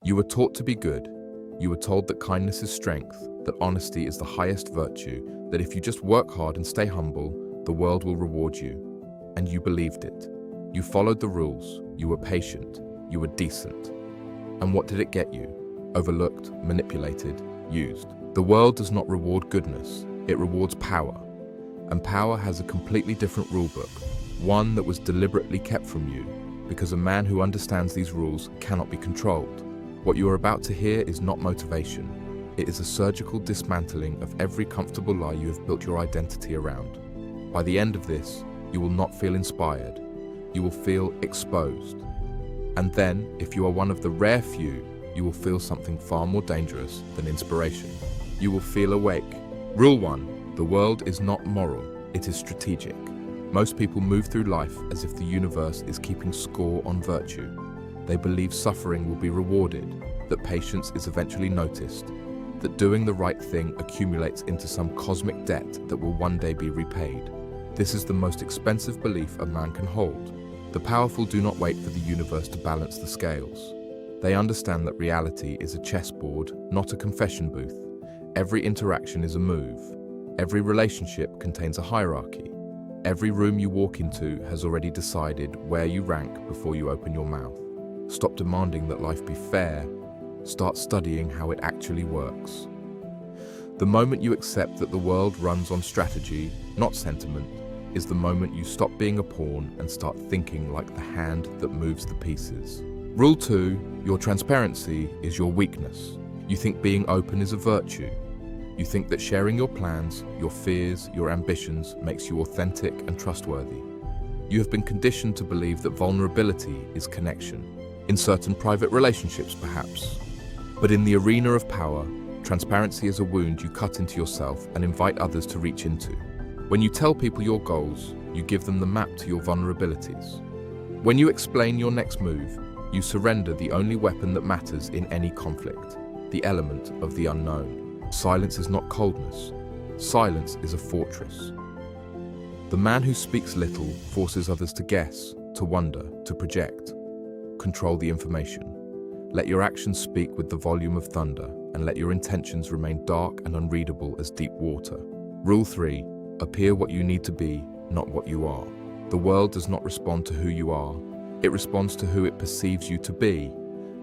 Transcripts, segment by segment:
You were taught to be good. You were told that kindness is strength, that honesty is the highest virtue, that if you just work hard and stay humble, the world will reward you. And you believed it. You followed the rules. You were patient. You were decent. And what did it get you? Overlooked, manipulated, used. The world does not reward goodness. It rewards power. And power has a completely different rulebook, one that was deliberately kept from you, because a man who understands these rules cannot be controlled. What you are about to hear is not motivation. It is a surgical dismantling of every comfortable lie you have built your identity around. By the end of this, you will not feel inspired. You will feel exposed. And then, if you are one of the rare few, you will feel something far more dangerous than inspiration. You will feel awake. Rule 1. The world is not moral, it is strategic. Most people move through life as if the universe is keeping score on virtue. They believe suffering will be rewarded, that patience is eventually noticed, that doing the right thing accumulates into some cosmic debt that will one day be repaid. This is the most expensive belief a man can hold. The powerful do not wait for the universe to balance the scales. They understand that reality is a chessboard, not a confession booth. Every interaction is a move. Every relationship contains a hierarchy. Every room you walk into has already decided where you rank before you open your mouth. Stop demanding that life be fair. Start studying how it actually works. The moment you accept that the world runs on strategy, not sentiment, is the moment you stop being a pawn and start thinking like the hand that moves the pieces. Rule 2, your transparency is your weakness. You think being open is a virtue. You think that sharing your plans, your fears, your ambitions makes you authentic and trustworthy. You have been conditioned to believe that vulnerability is connection. In certain private relationships, perhaps. But in the arena of power, transparency is a wound you cut into yourself and invite others to reach into. When you tell people your goals, you give them the map to your vulnerabilities. When you explain your next move, you surrender the only weapon that matters in any conflict, the element of the unknown. Silence is not coldness. Silence is a fortress. The man who speaks little forces others to guess, to wonder, to project. Control the information. Let your actions speak with the volume of thunder, and let your intentions remain dark and unreadable as deep water. Rule 3. Appear what you need to be, not what you are. The world does not respond to who you are. It responds to who it perceives you to be.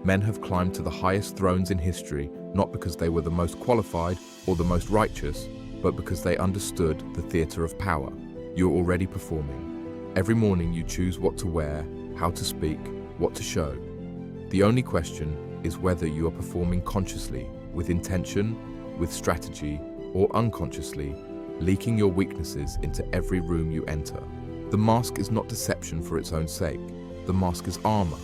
Men have climbed to the highest thrones in history, not because they were the most qualified or the most righteous, but because they understood the theater of power. You are already performing. Every morning you choose what to wear, how to speak, what to show. The only question is whether you are performing consciously, with intention, with strategy, or unconsciously, leaking your weaknesses into every room you enter. The mask is not deception for its own sake. The mask is armor.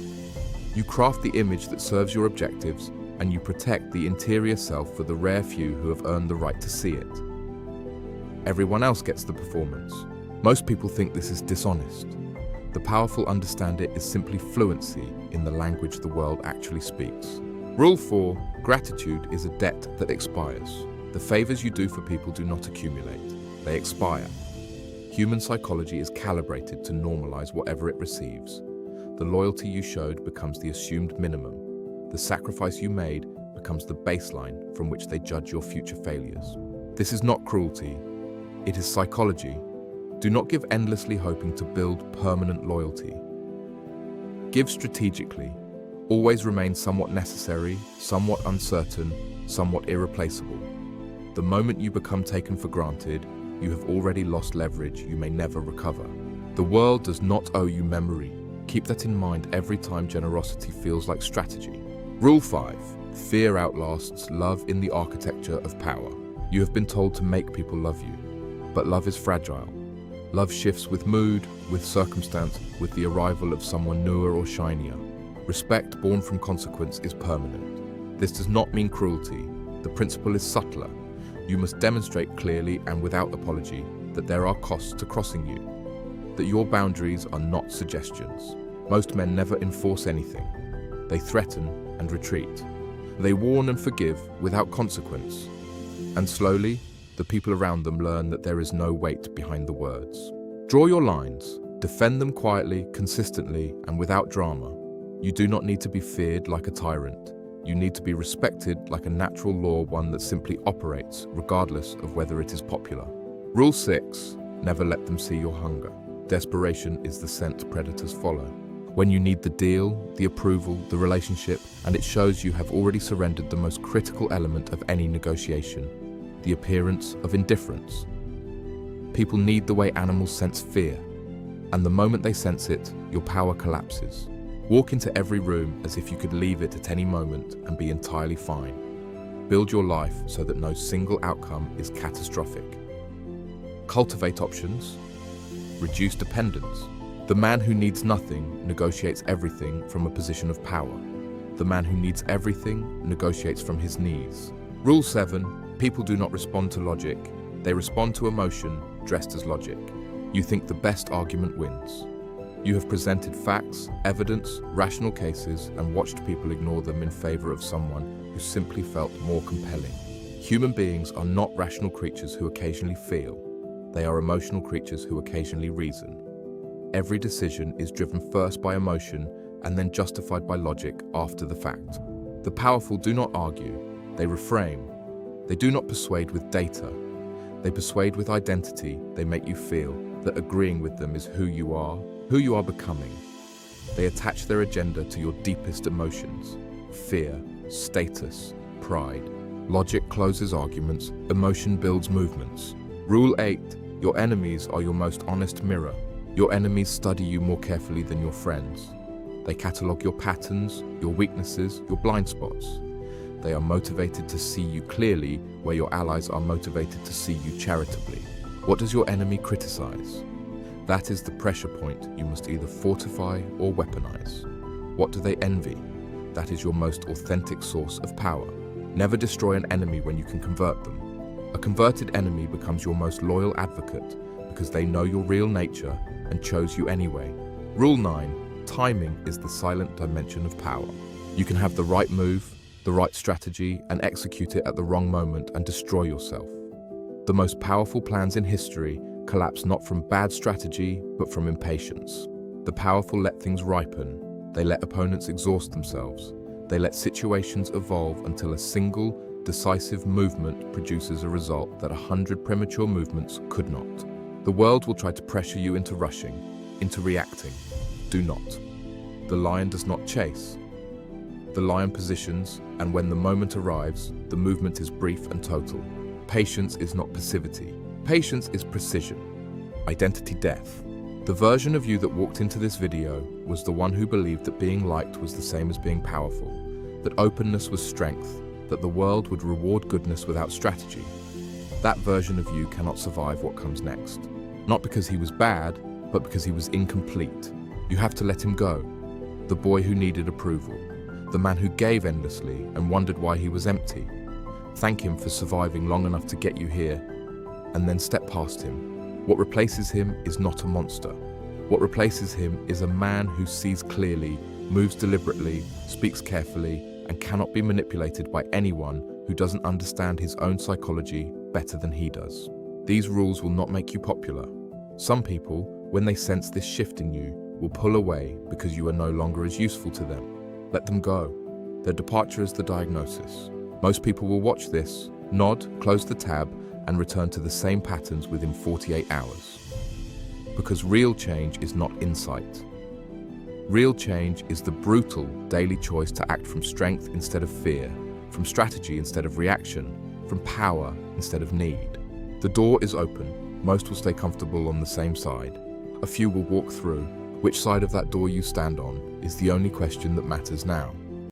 You craft the image that serves your objectives, and you protect the interior self for the rare few who have earned the right to see it. Everyone else gets the performance. Most people think this is dishonest. The powerful understand it is simply fluency in the language the world actually speaks. Rule 4. Gratitude is a debt that expires. The favors you do for people do not accumulate. They expire. Human psychology is calibrated to normalize whatever it receives. The loyalty you showed becomes the assumed minimum. The sacrifice you made becomes the baseline from which they judge your future failures. This is not cruelty. It is psychology. Do not give endlessly hoping to build permanent loyalty. Give strategically. Always remain somewhat necessary, somewhat uncertain, somewhat irreplaceable. The moment you become taken for granted, you have already lost leverage you may never recover. The world does not owe you memory. Keep that in mind every time generosity feels like strategy. Rule 5. Fear outlasts love in the architecture of power. You have been told to make people love you, but love is fragile. Love shifts with mood, with circumstance, with the arrival of someone newer or shinier. Respect born from consequence is permanent. This does not mean cruelty. The principle is subtler. You must demonstrate clearly and without apology that there are costs to crossing you, that your boundaries are not suggestions. Most men never enforce anything. They threaten and retreat. They warn and forgive without consequence. And slowly, the people around them learn that there is no weight behind the words. Draw your lines. Defend them quietly, consistently, and without drama. You do not need to be feared like a tyrant. You need to be respected like a natural law, one that simply operates regardless of whether it is popular. Rule 6. Never let them see your hunger. Desperation is the scent predators follow. When you need the deal, the approval, the relationship, and it shows you have already surrendered the most critical element of any negotiation, the appearance of indifference. People need the way animals sense fear, and the moment they sense it, your power collapses. Walk into every room as if you could leave it at any moment and be entirely fine. Build your life so that no single outcome is catastrophic. Cultivate options. Reduce dependence. The man who needs nothing negotiates everything from a position of power. The man who needs everything negotiates from his knees. Rule 7. People do not respond to logic. They respond to emotion dressed as logic. You think the best argument wins. You have presented facts, evidence, rational cases, and watched people ignore them in favor of someone who simply felt more compelling. Human beings are not rational creatures who occasionally feel. They are emotional creatures who occasionally reason. Every decision is driven first by emotion and then justified by logic after the fact. The powerful do not argue, they reframe. They do not persuade with data. They persuade with identity. They make you feel that agreeing with them is who you are becoming. They attach their agenda to your deepest emotions: fear, status, pride. Logic closes arguments, emotion builds movements. Rule 8. Your enemies are your most honest mirror. Your enemies study you more carefully than your friends. They catalogue your patterns, your weaknesses, your blind spots. They are motivated to see you clearly where your allies are motivated to see you charitably. What does your enemy criticize? That is the pressure point you must either fortify or weaponize. What do they envy? That is your most authentic source of power. Never destroy an enemy when you can convert them. A converted enemy becomes your most loyal advocate because they know your real nature and chose you anyway. Rule 9. Timing is the silent dimension of power. You can have the right move, the right strategy, and execute it at the wrong moment and destroy yourself. The most powerful plans in history collapse not from bad strategy, but from impatience. The powerful let things ripen. They let opponents exhaust themselves. They let situations evolve until a single, decisive movement produces a result that 100 premature movements could not. The world will try to pressure you into rushing, into reacting. Do not. The lion does not chase. The lion positions, and when the moment arrives, the movement is brief and total. Patience is not passivity. Patience is precision. Identity death. The version of you that walked into this video was the one who believed that being liked was the same as being powerful, that openness was strength, that the world would reward goodness without strategy. That version of you cannot survive what comes next. Not because he was bad, but because he was incomplete. You have to let him go. The boy who needed approval. The man who gave endlessly and wondered why he was empty. Thank him for surviving long enough to get you here, and then step past him. What replaces him is not a monster. What replaces him is a man who sees clearly, moves deliberately, speaks carefully, and cannot be manipulated by anyone who doesn't understand his own psychology better than he does. These rules will not make you popular. Some people, when they sense this shift in you, will pull away because you are no longer as useful to them. Let them go. Their departure is the diagnosis. Most people will watch this, nod, close the tab, and return to the same patterns within 48 hours. Because real change is not insight. Real change is the brutal daily choice to act from strength instead of fear, from strategy instead of reaction, from power instead of need. The door is open. Most will stay comfortable on the same side. A few will walk through. Which side of that door you stand on is the only question that matters now.